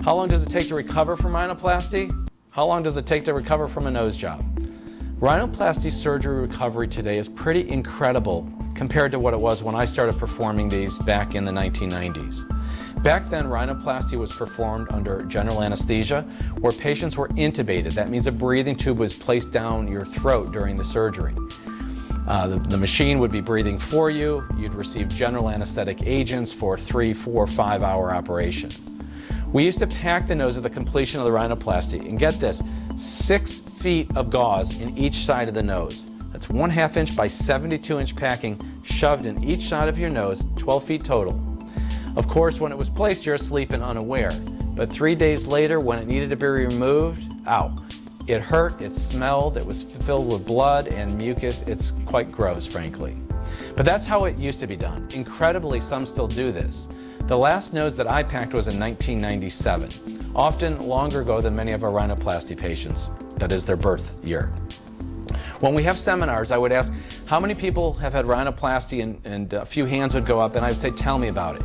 How long does it take to recover from rhinoplasty? How long does it take to recover from a nose job? Rhinoplasty surgery recovery today is pretty incredible compared to what it was when I started performing these back in the 1990s. Back then, rhinoplasty was performed under general anesthesia where patients were intubated. That means a breathing tube was placed down your throat during the surgery. The machine would be breathing for you. You'd receive general anesthetic agents for 3, 4, 5-hour operation. We used to pack the nose at the completion of the rhinoplasty, and get this, 6 feet of gauze in each side of the nose. That's 1/2 inch by 72-inch packing shoved in each side of your nose, 12 feet total. Of course, when it was placed, you're asleep and unaware. But 3 days later, when it needed to be removed, ow, it hurt, it smelled, it was filled with blood and mucus. It's quite gross, frankly. But that's how it used to be done. Incredibly, some still do this. The last nose that I packed was in 1997, often longer ago than many of our rhinoplasty patients. That is their birth year. When we have seminars, I would ask, how many people have had rhinoplasty, and a few hands would go up, and I'd say, tell me about it.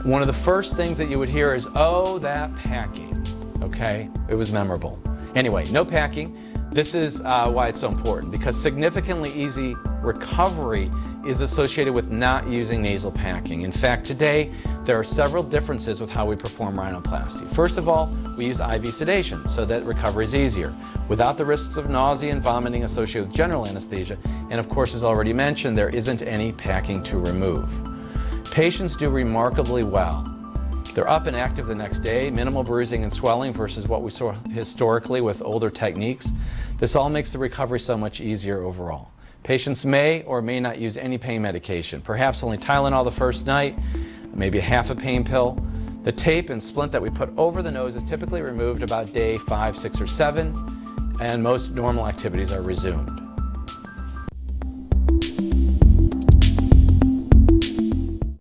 One of the first things that you would hear is, oh, that packing. Okay, it was memorable. Anyway, no packing. This is why it's so important, because significantly easy recovery is associated with not using nasal packing. In fact, today, there are several differences with how we perform rhinoplasty. First of all, we use IV sedation so that recovery is easier, without the risks of nausea and vomiting associated with general anesthesia. And of course, as already mentioned, there isn't any packing to remove. Patients do remarkably well. They're up and active the next day, minimal bruising and swelling versus what we saw historically with older techniques. This all makes the recovery so much easier overall. Patients may or may not use any pain medication, perhaps only Tylenol the first night, maybe half a pain pill. The tape and splint that we put over the nose is typically removed about day 5, 6, or 7, and most normal activities are resumed.